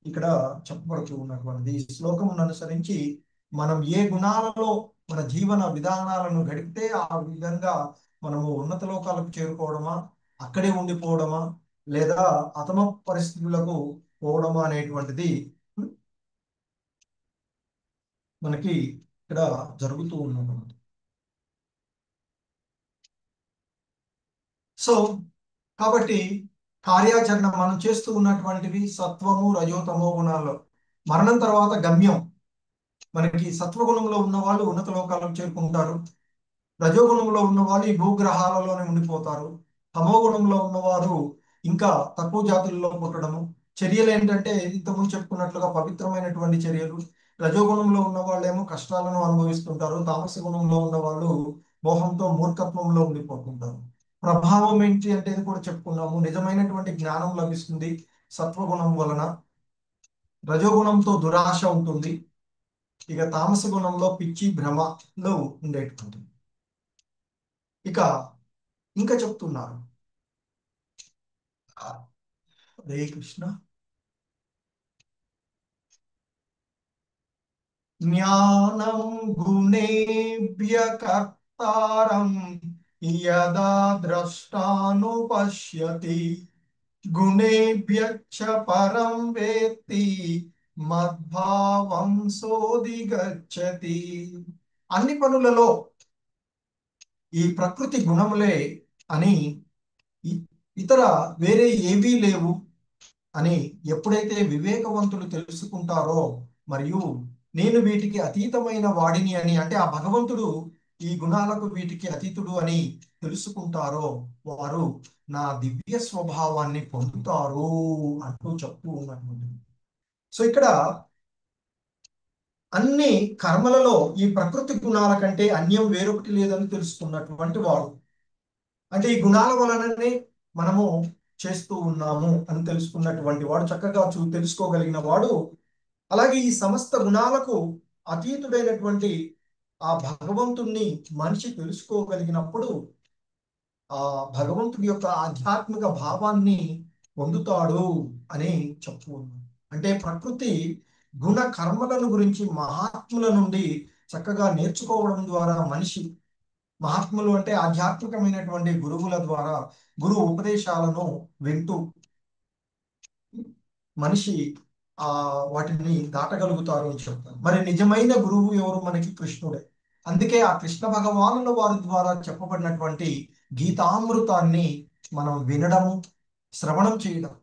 ఇక్కడ చెప్పబడుతూ ఉన్నటువంటిది. ఈ శ్లోకం అనుసరించి మనం ఏ గుణాలలో మన జీవన విధానాలను గడిపితే ఆ విధంగా మనము ఉన్నత లోకాలకు చేరుకోవడమా, అక్కడే ఉండిపోవడమా, లేదా అతమ పరిస్థితులకు పోవడమా అనేటువంటిది మనకి ఇక్కడ జరుగుతూ ఉన్నది. సో కాబట్టి కార్యాచరణ మనం చేస్తూ ఉన్నటువంటివి సత్వము, రజోతమో గుణాల్లో మరణం తర్వాత గమ్యం. మనకి సత్వగుణంలో ఉన్న వాళ్ళు ఉన్నత లోకాలకు చేరుకుంటారు, రజోగుణంలో ఉన్నవాళ్ళు ఈ భూగ్రహాలలోనే ఉండిపోతారు, తమో గుణంలో ఉన్నవారు ఇంకా తక్కువ జాతుల్లో పుట్టడము. చర్యలు ఏంటంటే ఇంతకుముందు చెప్పుకున్నట్లుగా పవిత్రమైనటువంటి చర్యలు. రజోగుణంలో ఉన్న వాళ్ళేమో కష్టాలను అనుభవిస్తుంటారు, తామస గుణంలో ఉన్న వాళ్ళు మోహంతో మూర్ఖత్వంలో ఉండిపోతుంటారు. ప్రభావం ఏంటి అంటే కూడా చెప్పుకున్నాము, నిజమైనటువంటి జ్ఞానం లభిస్తుంది సత్వగుణం వలన, రజోగుణంతో దురాశ ఉంటుంది, ఇక తామస గుణంలో పిచ్చి భ్రమలో ఉండేటువంటి. ఇక ఇంకా చెప్తున్నారు, హరే కృష్ణ, జ్ఞానం గుణేభ్య కర్తారం యదా ద్రష్టానుపశ్యతి గుణేభ్యశ్చ పరం వేత్తి మద్భావం సోదిగచ్చతి. అన్ని పనులలో ఈ ప్రకృతి గుణములే అని ఇతర వేరే ఏవీ లేవు అని ఎప్పుడైతే వివేకవంతులు తెలుసుకుంటారో, మరియు నేను వీటికి అతీతమైన వాడిని అని, అంటే ఆ భగవంతుడు ఈ గుణాలకు వీటికి అతీతుడు అని తెలుసుకుంటారో, వారు నా దివ్య స్వభావాన్ని పొందుతారు అంటూ చెప్తూ ఉన్నాను. సో ఇక్కడ అన్ని కర్మలలో ఈ ప్రకృతి గుణాల కంటే అన్యం వేరొకటి లేదని తెలుసుకున్నటువంటి వాడు, అంటే ఈ గుణాల వలననే మనము చేస్తూ ఉన్నాము అని తెలుసుకున్నటువంటి వాడు, చక్కగా తెలుసుకోగలిగిన వాడు, అలాగే ఈ సమస్త గుణాలకు అతీతుడైనటువంటి ఆ భగవంతుణ్ణి మనిషి తెలుసుకోగలిగినప్పుడు ఆ భగవంతుడి యొక్క ఆధ్యాత్మిక భావాన్ని పొందుతాడు అని చెప్తూ ఉన్నాం. అంటే ప్రకృతి గుణ కర్మలను గురించి మహాత్ముల నుండి చక్కగా నేర్చుకోవడం ద్వారా మనిషి, మహాత్ములు అంటే ఆధ్యాత్మికమైనటువంటి గురువుల ద్వారా గురు ఉపదేశాలను వింటూ మనిషి ఆ వాటిని దాటగలుగుతారు అని చెప్తారు. మరి నిజమైన గురువు ఎవరు? మనకి కృష్ణుడే. అందుకే ఆ కృష్ణ భగవానుల వారి ద్వారా చెప్పబడినటువంటి గీతామృతాన్ని మనం వినడము, శ్రవణం చేయడం,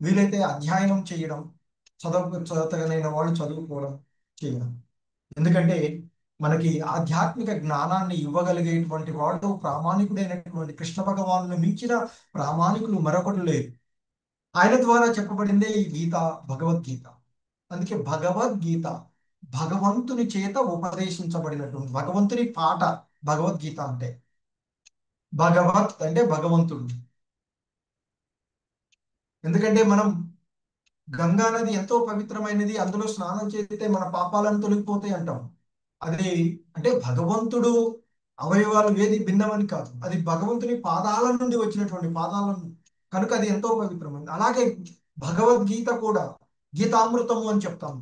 వీలైతే అధ్యయనం చేయడం, చదవగలిగిన వాళ్ళు చదువుకోవడం చేయడం. ఎందుకంటే మనకి ఆధ్యాత్మిక జ్ఞానాన్ని ఇవ్వగలిగేటువంటి వాడు ప్రామాణికుడైనటువంటి కృష్ణ భగవాను మించిన ప్రామాణికులు మరొకటి లేరు. ఆయన ద్వారా చెప్పబడిందే ఈ గీత, భగవద్గీత. అందుకే భగవద్గీత భగవంతుని చేత ఉపదేశించబడినటువంటి భగవంతుని పాట భగవద్గీత. అంటే భగవత్ అంటే భగవంతుడు. ఎందుకంటే మనం గంగా నది ఎంతో పవిత్రమైనది, అందులో స్నానం చేస్తే మన పాపాలను తొలగిపోతాయి అంటాం. అది అంటే భగవంతుడు అవయవాలు ఏది భిన్నమని కాదు, అది భగవంతుని పాదాల నుండి వచ్చినటువంటి పాదాలను, కనుక అది ఎంతో పవిత్రమైనది. అలాగే భగవద్గీత కూడా గీతామృతము అని చెప్తాం.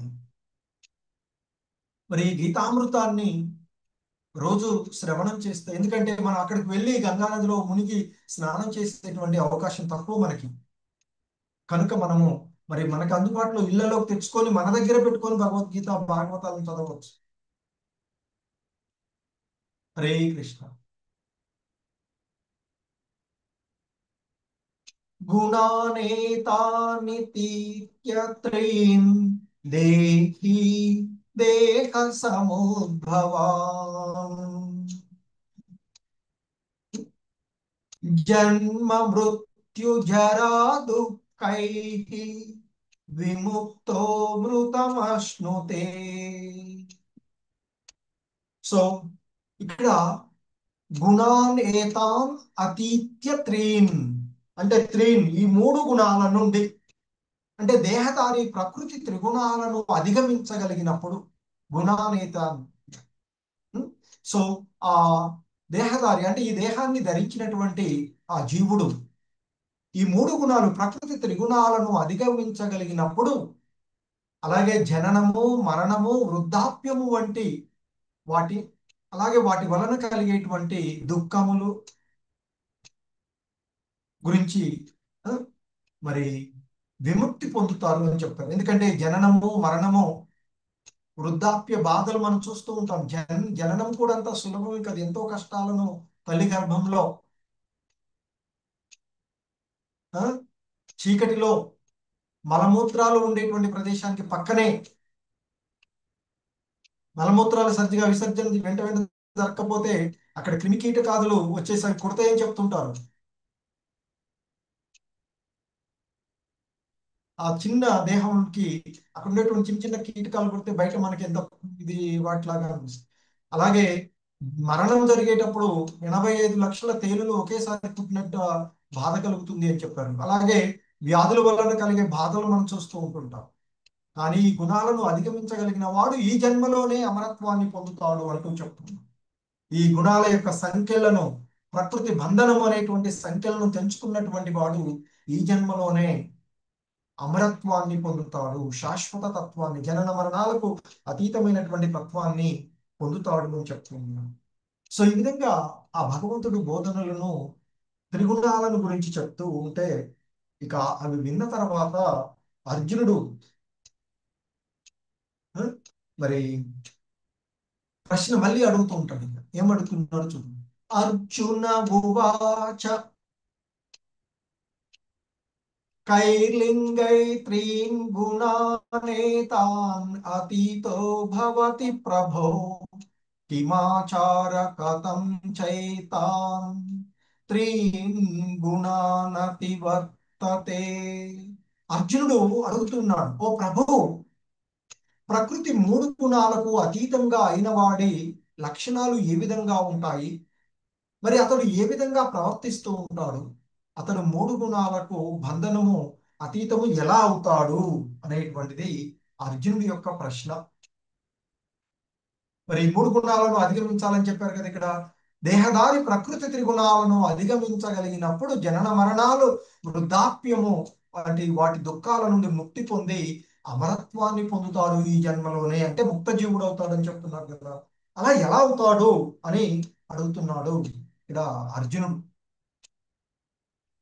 మరి ఈ గీతామృతాన్ని రోజు శ్రవణం చేస్తే, ఎందుకంటే మనం అక్కడికి వెళ్ళి గంగా నదిలో మునిగి స్నానం చేసేటువంటి అవకాశం తక్కువ మనకి, కనుక మనము మరి మనకు అందుబాటులో ఇళ్లలోకి తెచ్చుకొని మన దగ్గర పెట్టుకొని భగవద్గీత భాగవతాలను చదవచ్చు. హరే కృష్ణ. గుణానేతాని తీత్యత్రీన్ దేహి దేహ సముద్భవాన్ జన్మ మృత్యు జరా దుఃఖైః విముక్తో మృతమశ్నుతే. సో ఇక్కడ గుణాన్ ఏతాన్ అతీత్య త్రీన్ అంటే త్రీన్, ఈ మూడు గుణాల నుండి, అంటే దేహధారి ప్రకృతి త్రిగుణాలను అధిగమించగలిగినప్పుడు గుణానేతాన్. సో ఆ దేహధారి అంటే ఈ దేహాన్ని ధరించినటువంటి ఆ జీవుడు ఈ మూడు గుణాలు ప్రకృతి త్రిగుణాలను అధిగమించగలిగినప్పుడు, అలాగే జననము, మరణము, వృద్ధాప్యము వంటి వాటి, అలాగే వాటి వలన కలిగేటువంటి దుఃఖములు గురించి మరి విముక్తి పొందుతారు అని చెప్తారు. ఎందుకంటే జననము, మరణము, వృద్ధాప్య బాధలు మనం చూస్తూ ఉంటాం. జననం కూడా అంత సులభమే కాదు, ఎంతో కష్టాలను తల్లి గర్భంలో చీకటిలో మలమూత్రాలు ఉండేటువంటి ప్రదేశానికి పక్కనే మలమూత్రాలు సరిగ్గా విసర్జన వెంట జరగకపోతే అక్కడ క్రిమికీటకాదులు వచ్చేసరికి కుడతాయని చెప్తుంటారు. ఆ చిన్న దేహానికి అక్కడ ఉండేటువంటి చిన్న చిన్న కీటకాలు కొడితే బయట మనకి ఎంత ఇది వాటిలాగా అనిపిస్తుంది. అలాగే మరణం జరిగేటప్పుడు 85 లక్షల తేలులు ఒకేసారి పుట్టినట్టు బాధ కలుగుతుంది అని చెప్పారు. అలాగే వ్యాధుల వలన కలిగే బాధలు మనం చూస్తూ ఉంటుంటాం. కానీ ఈ గుణాలను అధిగమించగలిగిన వాడు ఈ జన్మలోనే అమరత్వాన్ని పొందుతాడు అంటూ చెప్తున్నాడు. ఈ గుణాల యొక్క సంఖ్యలను, ప్రకృతి బంధనం అనేటువంటి సంఖ్యలను తెంచుకున్నటువంటి వాడు ఈ జన్మలోనే అమరత్వాన్ని పొందుతాడు, శాశ్వత తత్వాన్ని, జనన మరణాలకు అతీతమైనటువంటి తత్వాన్ని పొందుతాడు అని చెప్తున్నాడు. సో ఈ విధంగా ఆ భగవంతుడు బోధనలను, త్రిగుణాలను గురించి చెప్తూ ఉంటే, ఇక అవి విన్న తర్వాత అర్జునుడు మరి ప్రశ్న మళ్ళీ అడుగుతూ ఉంటాడు. ఏమడుగుతున్నాడు చూడండి. అర్జున ఉవాచ कैर्लिङ्गै त्रीन् गुणानेतान् अतीतो भवति प्रभो किमाचार कथं चैतान् त्रीन् గుణానతివర్తతే. అర్జునుడు అడుగుతున్నాడు, ఓ ప్రభు, ప్రకృతి మూడు గుణాలకు అతీతంగా అయిన వాడి లక్షణాలు ఏ విధంగా ఉంటాయి? మరి అతడు ఏ విధంగా ప్రవర్తిస్తూ ఉంటాడు? అతడు మూడు గుణాలకు బంధనము అతీతము ఎలా అవుతాడు అనేటువంటిది అర్జునుడి యొక్క ప్రశ్న. మరి ఈ మూడు గుణాలను అధిగమించాలని చెప్పారు కదా ఇక్కడ. దేహదారి ప్రకృతి త్రిగుణాలను అధిగమించగలిగినప్పుడు జనన మరణాలు, వృద్ధాప్యము వాటి దుఃఖాల నుండి ముక్తి పొంది అమరత్వాన్ని పొందుతాడు ఈ జన్మలోనే, అంటే ముక్త జీవుడు అవుతాడని చెప్తున్నారు కదా. అలా ఎలా అవుతాడు అని అడుగుతున్నాడు ఇక్కడ అర్జునుడు.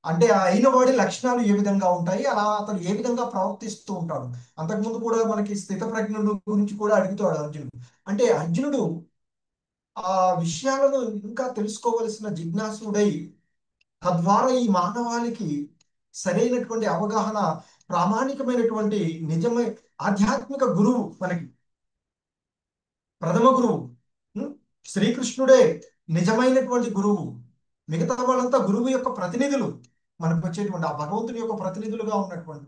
అంటే ఆ అయిన వాడి లక్షణాలు ఏ విధంగా ఉంటాయి, అలా అతను ఏ విధంగా ప్రవర్తిస్తూ ఉంటాడు. అంతకుముందు కూడా మనకి స్థిత ప్రజ్ఞుడు గురించి కూడా అడుగుతాడు అర్జునుడు. అంటే అర్జునుడు ఆ విషయాలను ఇంకా తెలుసుకోవలసిన జిజ్ఞాసుడై, తద్వారా ఈ మానవాళికి సరైనటువంటి అవగాహన, ప్రామాణికమైనటువంటి నిజమే ఆధ్యాత్మిక గురువు, మనకి ప్రథమ గురువు శ్రీకృష్ణుడే నిజమైనటువంటి గురువు. మిగతా వాళ్ళంతా గురువు యొక్క ప్రతినిధులు, మనకు వచ్చేటువంటి ఆ భగవంతుని యొక్క ప్రతినిధులుగా ఉన్నటువంటి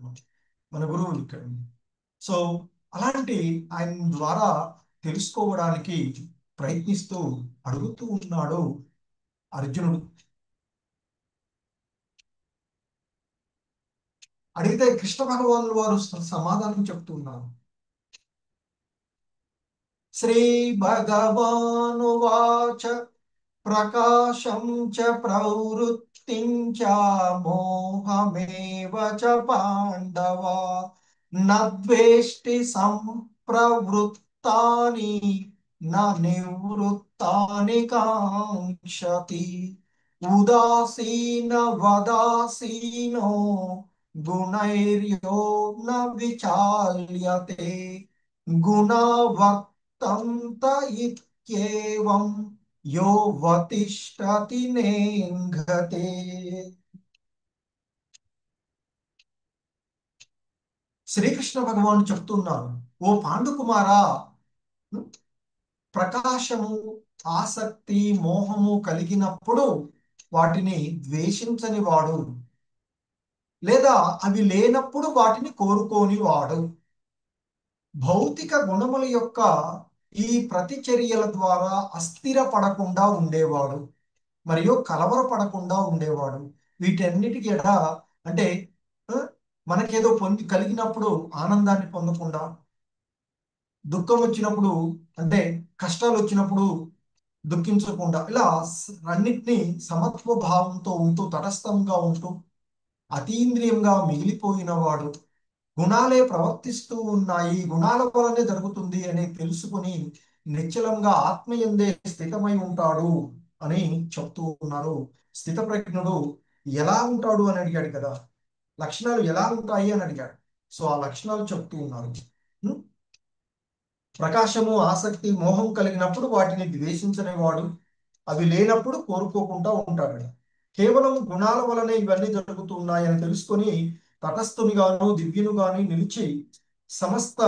మన గురువులు ఇక్కడ. సో అలాంటి ఆయన ద్వారా తెలుసుకోవడానికి ప్రయత్నిస్తూ అడుగుతూ ఉన్నాడు అర్జునుడు. అడిగితే కృష్ణ భగవానులు వారు సమాధానం చెప్తున్నారు. శ్రీ భగవానువాచ ప్రకాశం చ ప్రవృత్తిం చ మోహమేవ చ పాండవ నద్వేష్టి సంప్రవృత్తాని న నివృత్తాని కాంక్షతి ఉదాసీన వదాసీనో గుణైర్యో న విచాల్యతే గుణవర్తంత ఇత్యేవం యో వతిష్ఠతి నేంఘతే. శ్రీకృష్ణ భగవాను చెప్తున్నారు, ఓ పాండుకుమారా, ప్రకాశము, ఆసక్తి, మోహము కలిగినప్పుడు వాటిని ద్వేషించని వాడు, లేదా అవి లేనప్పుడు వాటిని కోరుకోని వాడు, భౌతిక గుణముల యొక్క ఈ ప్రతిచర్యల ద్వారా అస్థిరపడకుండా ఉండేవాడు, మరియు కలవరపడకుండా ఉండేవాడు. వీటన్నిటికీ అంటే మనకేదో కలిగినప్పుడు ఆనందాన్ని పొందకుండా, దుఃఖం వచ్చినప్పుడు అంటే కష్టాలు వచ్చినప్పుడు దుఃఖించకుండా, ఇలా అన్నిటినీ సమత్వ భావంతో ఉంటూ, తటస్థంగా ఉంటూ అతీంద్రియంగా మిగిలిపోయిన వాడు, గుణాలే ప్రవర్తిస్తూ ఉన్నాయి, గుణాల వలనే జరుగుతుంది అని తెలుసుకుని నిశ్చలంగా ఆత్మయందే స్థితమై ఉంటాడు అని చెప్తూ ఉన్నారు. స్థిత ప్రజ్ఞుడు ఎలా ఉంటాడు అని అడిగాడు కదా, లక్షణాలు ఎలా ఉంటాయి అని అడిగాడు. సో ఆ లక్షణాలు చెప్తూ ఉన్నారు. ప్రకాశము, ఆసక్తి, మోహం కలిగినప్పుడు వాటిని ద్వేషించని వాడు, అవి లేనప్పుడు కోరుకోకుండా ఉంటాడు. కేవలం గుణాల వలనే ఇవన్నీ జరుగుతున్నాయని తెలుసుకొని తటస్థునిగాను దివ్యునుగాను నిలిచి సమస్త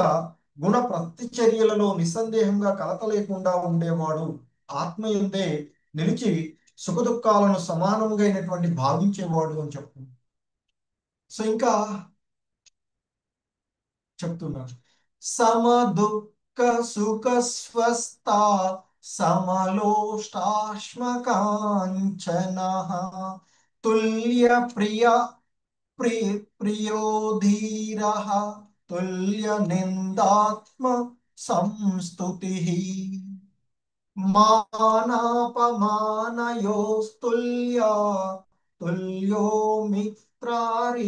గుణ ప్రతిచర్యలలో నిస్సందేహంగా కలత లేకుండా ఉండేవాడు, ఆత్మయందే నిలిచి సుఖ దుఃఖాలను సమానంగా అయినటువంటి భావించేవాడు అని చెప్తుంది. సో ఇంకా చెప్తున్నారు, సమ దుఃఖ సుఖ స్వస్థ సమలోష్టాశ్మకాంచన తుల్య ప్రియ ప్రియో ధీర తుల్య నిందాత్మ సంస్తుతి మానాపమానయోస్తుల్య తుల్యో మిత్రారిపక్షయోః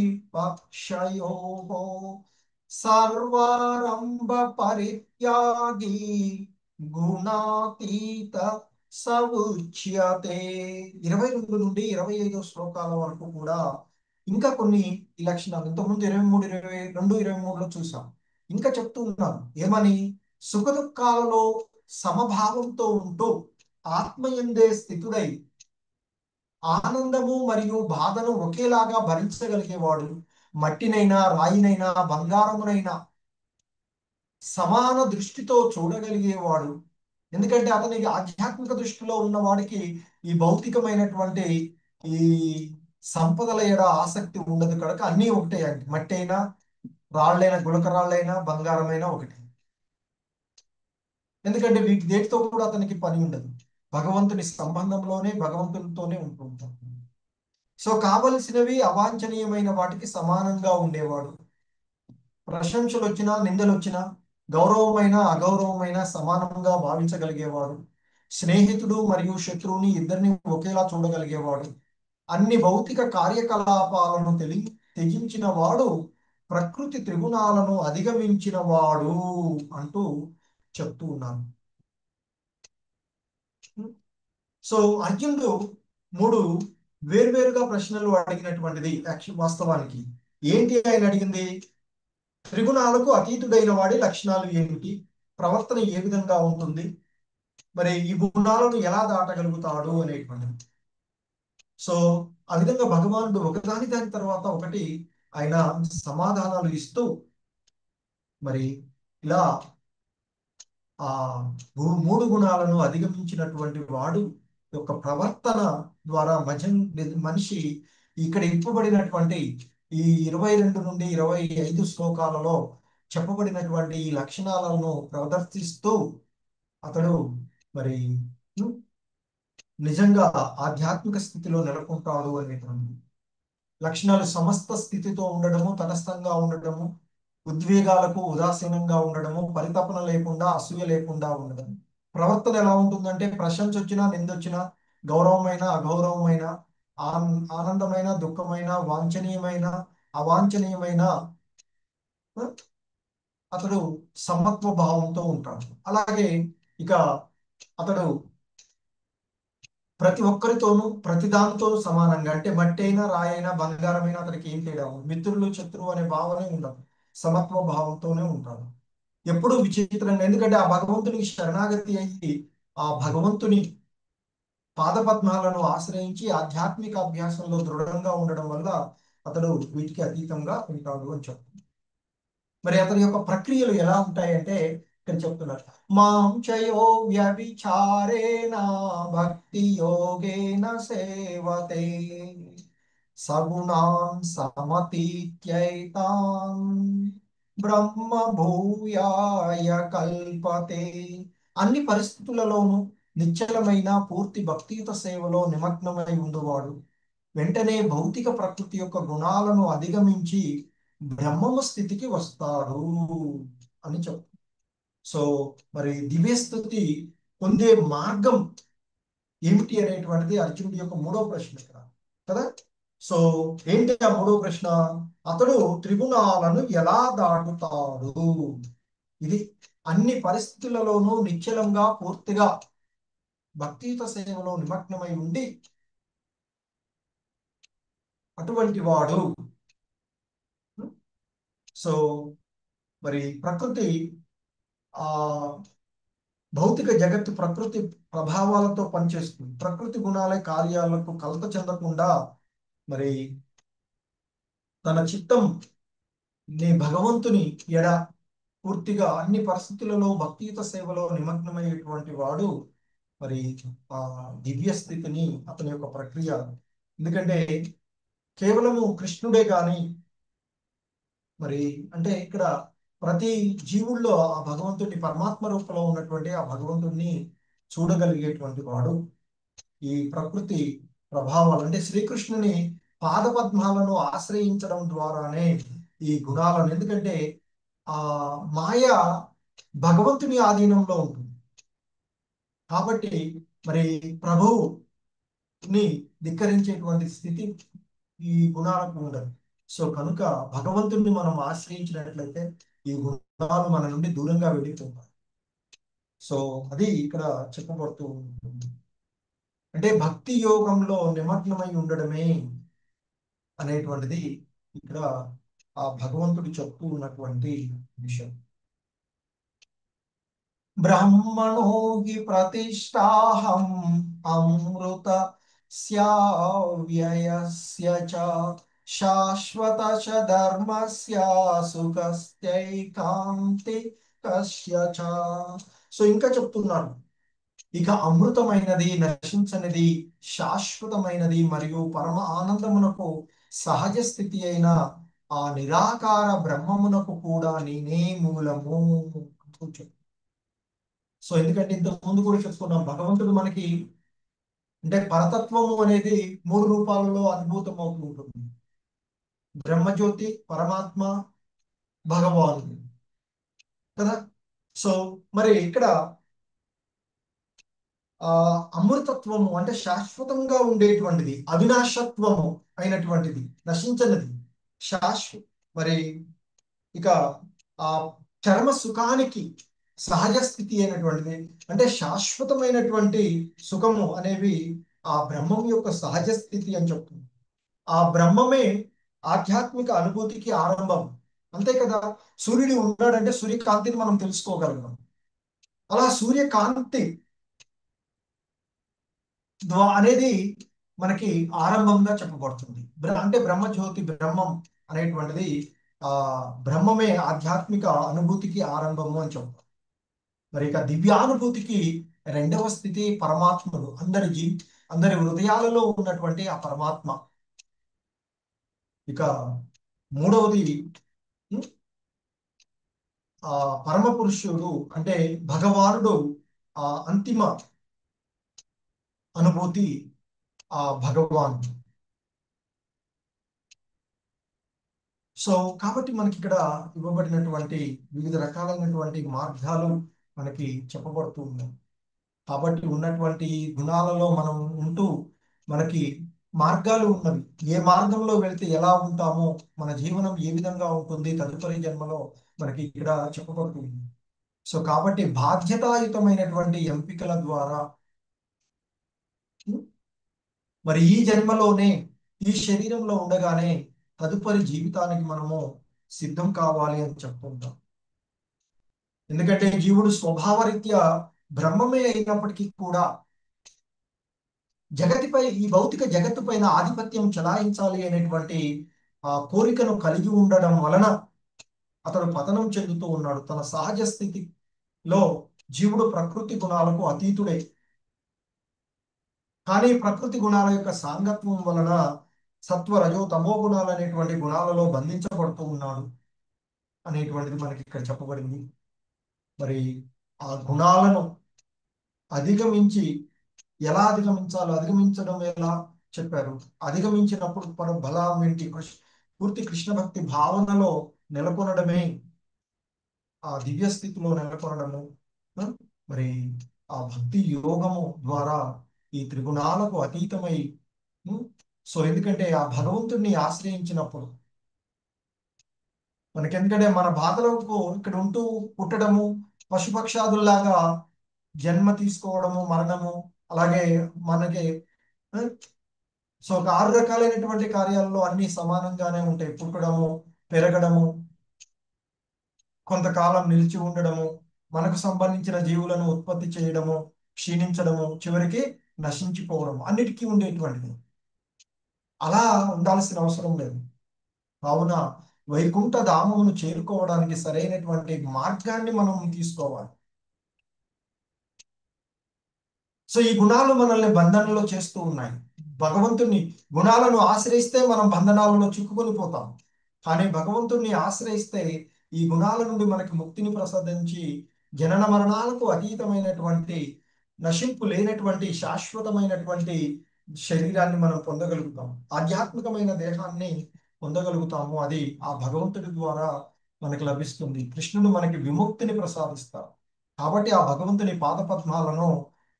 సర్వారంభ పరిత్యాగి గుణాతీత సవుచ్యతే. 22 నుండి 25 శ్లోకాల వరకు కూడా ఇంకా కొన్ని లక్షణాలు ఇంతకుముందు 23, 22, 23లో చూసాం. ఇంకా చెప్తూ ఉన్నాను ఏమని, సుఖ దుఃఖాలలో సమభావంతో ఉంటూ ఆత్మయందే స్థితుడై ఆనందము మరియు బాధను ఒకేలాగా భరించగలిగేవాడు, మట్టినైనా రాయినైనా బంగారమునైనా సమాన దృష్టితో చూడగలిగేవాడు. ఎందుకంటే అతనికి ఆధ్యాత్మిక దృష్టిలో ఉన్నవాడికి ఈ భౌతికమైనటువంటి ఈ సంపదల ఎడ ఆసక్తి ఉండదు కనుక అన్నీ ఒకటే అండి. మట్టి అయినా రాళ్ళైనా గులకరాళ్ళైనా బంగారమైనా ఒకటి. ఎందుకంటే వీటి దేటితో కూడా అతనికి పని ఉండదు. భగవంతుని సంబంధంలోనే భగవంతునితోనే ఉంటూ ఉంటాం. సో కావలసినవి అవాంఛనీయమైన వాటికి సమానంగా ఉండేవాడు. ప్రశంసలు వచ్చినా నిందలు వచ్చినా గౌరవమైన అగౌరవమైన సమానంగా భావించగలిగేవాడు. స్నేహితుడు మరియు శత్రువుని ఇద్దరిని ఒకేలా చూడగలిగేవాడు. అన్ని భౌతిక కార్యకలాపాలను త్యజించిన వాడు ప్రకృతి త్రిగుణాలను అధిగమించిన వాడు అంటూ చెప్తూ ఉన్నాను. సో అర్జునుడు 3 వేర్వేరుగా ప్రశ్నలు అడిగినటువంటిది వాస్తవానికి ఏంటి ఆయన అడిగింది? త్రిగుణాలకు అతీతుడైన వాడి లక్షణాలు ఏమిటి, ప్రవర్తన ఏ విధంగా ఉంటుంది, మరి ఈ గుణాలను ఎలా దాటగలుగుతాడు అనేటువంటిది. సో ఆ విధంగా భగవానుడు ఒకదాని దాని తర్వాత ఒకటి ఆయన సమాధానాలు ఇస్తూ మరి ఇలా ఆ 3 గుణాలను అధిగమించినటువంటి వాడు యొక్క ప్రవర్తన ద్వారా మనిషి ఇక్కడ ఇవ్వబడినటువంటి ఈ 22 నుండి 25 శ్లోకాలలో చెప్పబడినటువంటి ఈ లక్షణాలను ప్రదర్శిస్తూ అతడు మరి నిజంగా ఆధ్యాత్మిక స్థితిలో నెలకొంటాడు అనేటువంటి లక్షణాలు సమస్త స్థితితో ఉండడము, తటస్థంగా ఉండడము, ఉద్వేగాలకు ఉదాసీనంగా ఉండడము, పరితపన లేకుండా అసూయ లేకుండా ఉండడం. ప్రవర్తన ఎలా ఉంటుందంటే ప్రశంస వచ్చినా నిందొచ్చినా గౌరవమైన అగౌరవమైన ఆనందమైన దుఃఖమైన వాంఛనీయమైన అవాంఛనీయమైన అతడు సమత్వ భావంతో ఉంటాడు. అలాగే ఇక అతడు ప్రతి ఒక్కరితోనూ ప్రతి దానితోనూ సమానంగా, అంటే మట్టి అయినా రాయైనా బంగారమైనా అతనికి ఏం తేడా ఉండదు. మిత్రులు శత్రువు అనే భావనే ఉండదు, సమత్వ భావంతోనే ఉంటాడు. ఎప్పుడూ విచిత్రంగా, ఎందుకంటే ఆ భగవంతునికి శరణాగతి అయ్యి ఆ భగవంతుని పాదపద్మాలను ఆశ్రయించి ఆధ్యాత్మిక అభ్యాసంలో దృఢంగా ఉండడం వల్ల అతడు వీటికి అతీతంగా ఉంటాడు అని చెప్తుంది. మరి అతని యొక్క ప్రక్రియలు ఎలా ఉంటాయంటే ఇక్కడ చెప్తున్నారు. మాం చయో వ్యభిచారేణ భక్తి యోగేన సేవతే సగుణాన్ సమతీత్యైతాన్ బ్రహ్మ భూయాయ కల్పతే. అన్ని పరిస్థితులలోనూ నిశ్చలమైన పూర్తి భక్తియుత సేవలో నిమగ్నమై ఉండేవాడు వెంటనే భౌతిక ప్రకృతి యొక్క గుణాలను అధిగమించి బ్రహ్మము స్థితికి వస్తాడు అని చెప్తారు. సో మరి దివ్యస్థుతి పొందే మార్గం ఏమిటి అనేటువంటిది అర్జునుడి యొక్క 3వ ప్రశ్న ఇక్కడ కదా. సో ఏంటి ఆ 3వ ప్రశ్న? అతడు త్రిగుణాలను ఎలా దాటుతాడు? ఇది అన్ని పరిస్థితులలోనూ నిశ్చలంగా పూర్తిగా భక్తియుత సేవలో నిమగ్నమై ఉండి అటువంటి వాడు. సో మరి ప్రకృతి ఆ భౌతిక జగత్తు ప్రకృతి ప్రభావాలతో పనిచేస్తుంది. ప్రకృతి గుణాలే కార్యాలకు కలత చెందకుండా మరి తన చిత్తం నీ భగవంతుని ఎడ పూర్తిగా అన్ని పరిస్థితులలో భక్తియుత సేవలో నిమగ్నమయ్యేటువంటి వాడు మరి ఆ దివ్య స్థితిని అతని యొక్క ప్రక్రియ. ఎందుకంటే కేవలము కృష్ణుడే కానీ మరి అంటే ఇక్కడ ప్రతి జీవుల్లో ఆ భగవంతుడిని పరమాత్మ రూపంలో ఉన్నటువంటి ఆ భగవంతుడిని చూడగలిగేటువంటి వాడు ఈ ప్రకృతి ప్రభావాలు అంటే శ్రీకృష్ణుని పాదపద్మాలను ఆశ్రయించడం ద్వారానే ఈ గుణాలను, ఎందుకంటే ఆ మాయ భగవంతుని ఆధీనంలో ఉంటుంది కాబట్టి మరి ప్రభువుని ధిక్కరించేటువంటి స్థితి ఈ గుణాలకు ఉండదు. సో కనుక భగవంతుడిని మనం ఆశ్రయించినట్లయితే ఈ గుణాలు మన నుండి దూరంగా వెళ్ళిపోతాయి. సో అది ఇక్కడ చెప్పబడుతూ ఉంటుంది. అంటే భక్తి యోగంలో నిమగ్నమై ఉండడమే అనేటువంటిది ఇక్కడ ఆ భగవంతుడు చెప్తూ ఉన్నటువంటి విషయం. బ్రహ్మణో హి ప్రతిష్టాహం అమృత వ్యయస్య చ శాశ్వత చ ధర్మస్య సుఖస్యైకాంతికస్య చ. సో ఇంకా చెప్తున్నాను, ఇక అమృతమైనది, నశించనిది, శాశ్వతమైనది మరియు పరమ ఆనందమునకు సహజ స్థితి అయిన ఆ నిరాకార బ్రహ్మమునకు కూడా నేనే మూలము. సో ఎందుకంటే ఇంతకు ముందు కూడా చెప్పుకున్నాం, భగవంతుడు మనకి అంటే పరతత్వము అనేది 3 రూపాలలో అనుభూతం అవుతూ ఉంటుంది. బ్రహ్మజ్యోతి, పరమాత్మ, భగవానుడు కదా. సో మరి ఇక్కడ ఆ అమృతత్వము అంటే శాశ్వతంగా ఉండేటువంటిది, అవినాశత్వము అయినటువంటిది, నశించనిది, శాశ్వత. మరి ఇక ఆ చర్మ సుఖానికి సహజ స్థితి అయినటువంటిది, అంటే శాశ్వతమైనటువంటి సుఖము అనేవి ఆ బ్రహ్మం యొక్క సహజ స్థితి అని చెప్తుంది. ఆ బ్రహ్మమే ఆధ్యాత్మిక అనుభూతికి ఆరంభం. అంతే కదా. సూర్యుడు ఉన్నాడంటే సూర్యకాంతిని మనం తెలుసుకోగలుగుతాం. అలా సూర్యకాంతి అనేది మనకి ఆరంభంగా చెప్పబడుతుంది. అంటే బ్రహ్మజ్యోతి, బ్రహ్మం అనేటువంటిది ఆ బ్రహ్మమే ఆధ్యాత్మిక అనుభూతికి ఆరంభము అని చెప్తాం. మరి ఇక దివ్యానుభూతికి రెండవ స్థితి పరమాత్ముడు, అందరి హృదయాలలో ఉన్నటువంటి ఆ పరమాత్మ. ఇక మూడవది ఆ పరమ పురుషుడు అంటే భగవానుడు, ఆ అంతిమ అనుభూతి ఆ భగవాన్. సో కాబట్టి మనకి ఇక్కడ ఇవ్వబడినటువంటి వివిధ రకాలైనటువంటి మార్గాలు మనకి చెప్పబడుతూ ఉన్నాయి. కాబట్టి ఉన్నటువంటి గుణాలలో మనం ఉంటూ మనకి మార్గాలు ఉన్నవి. ఏ మార్గంలో వెళితే ఎలా ఉంటామో, మన జీవనం ఏ విధంగా ఉంటుంది తదుపరి జన్మలో మనకి ఇక్కడ చెప్పబడుతుంది. సో కాబట్టి బాధ్యతాయుతమైనటువంటి ఎంపికల ద్వారా మరి ఈ జన్మలోనే, ఈ శరీరంలో ఉండగానే తదుపరి జీవితానికి మనము సిద్ధం కావాలి అని చెప్పుకుంటాం. ఎందుకంటే జీవుడు స్వభావరీత్యా బ్రహ్మమే అయినప్పటికీ కూడా జగతిపై, ఈ భౌతిక జగత్తు పైన ఆధిపత్యం చెలాయించాలి అనేటువంటి ఆ కోరికను కలిగి ఉండడం వలన అతడు పతనం చెందుతూ ఉన్నాడు. తన సహజ స్థితిలో జీవుడు ప్రకృతి గుణాలకు అతీతుడే. కానీ ప్రకృతి గుణాల యొక్క సాంగత్వం వలన సత్వ, రజో, తమో గుణాలు అనేటువంటి గుణాలలో బంధించబడుతూ ఉన్నాడు అనేటువంటిది మనకి ఇక్కడ చెప్పబడింది. మరి ఆ గుణాలను అధిగమించి ఎలా అధిగమించాలో, అధిగమించడం ఎలా చెప్పారు. అధిగమించినప్పుడు బలం ఏంటి, పూర్తి కృష్ణ భక్తి భావనలో నెలకొనడమే, ఆ దివ్య స్థితిలో నెలకొనడము. మరి ఆ భక్తి యోగము ద్వారా ఈ త్రిగుణాలకు అతీతమై, సో ఎందుకంటే ఆ భగవంతుడిని ఆశ్రయించినప్పుడు మనకెందుకంటే మన బాధలకు ఇక్కడ ఉంటూ పుట్టడము, పశుపక్షాదుల్లాగా జన్మ తీసుకోవడము, మరణము, అలాగే మనకి సో ఒక 6 రకాలైనటువంటి కార్యాలలో అన్ని సమానంగానే ఉంటాయి. పుట్టడము, పెరగడము, కొంతకాలం నిలిచి ఉండడము, మనకు సంబంధించిన జీవులను ఉత్పత్తి చేయడము, క్షీణించడము, చివరికి నశించిపోవడము, అన్నిటికీ ఉండేటువంటిది. అలా ఉండాల్సిన అవసరం లేదు. కావున వైకుంఠ ధామమును చేరుకోవడానికి సరైనటువంటి మార్గాన్ని మనం తీసుకోవాలి. సో ఈ గుణాలు మనల్ని బంధనలో చేస్తూ ఉన్నాయి. భగవంతుని గుణాలను ఆశ్రయిస్తే మనం బంధనాలలో చిక్కుకొని పోతాం. కానీ భగవంతుణ్ణి ఆశ్రయిస్తే ఈ గుణాల నుండి మనకి ముక్తిని ప్రసాదించి జనన మరణాలకు అతీతమైనటువంటి, నశింపు లేనటువంటి శాశ్వతమైనటువంటి శరీరాన్ని మనం పొందగలుగుతాం. ఆధ్యాత్మికమైన దేహాన్ని పొందగలుగుతాము. అది ఆ భగవంతుడి ద్వారా మనకి లభిస్తుంది. కృష్ణుడు మనకి విముక్తిని ప్రసాదిస్తారు. కాబట్టి ఆ భగవంతుని పాదపద్మాలను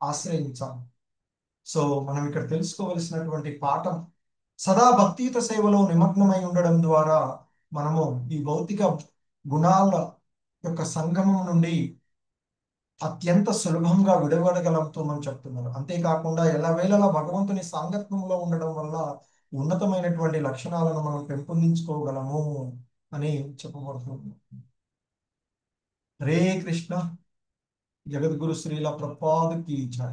ఆశ్రయించాలి. సో మనం ఇక్కడ తెలుసుకోవలసినటువంటి పాఠం, సదా భక్తియుత సేవలో నిమగ్నమై ఉండడం ద్వారా మనము ఈ భౌతిక గుణాల యొక్క సంగమం నుండి అత్యంత సులభంగా విడవడగలుగుతామని చెప్తున్నారు. అంతేకాకుండా ఎల్లవేళలా భగవంతుని సాంగత్యంలో ఉండడం వల్ల ఉన్నతమైనటువంటి లక్షణాలను మనం పెంపొందించుకోగలము అని చెప్పబడుతుంది. హరే కృష్ణ. జగద్గురు శ్రీల ప్రభుపాద కీ జై.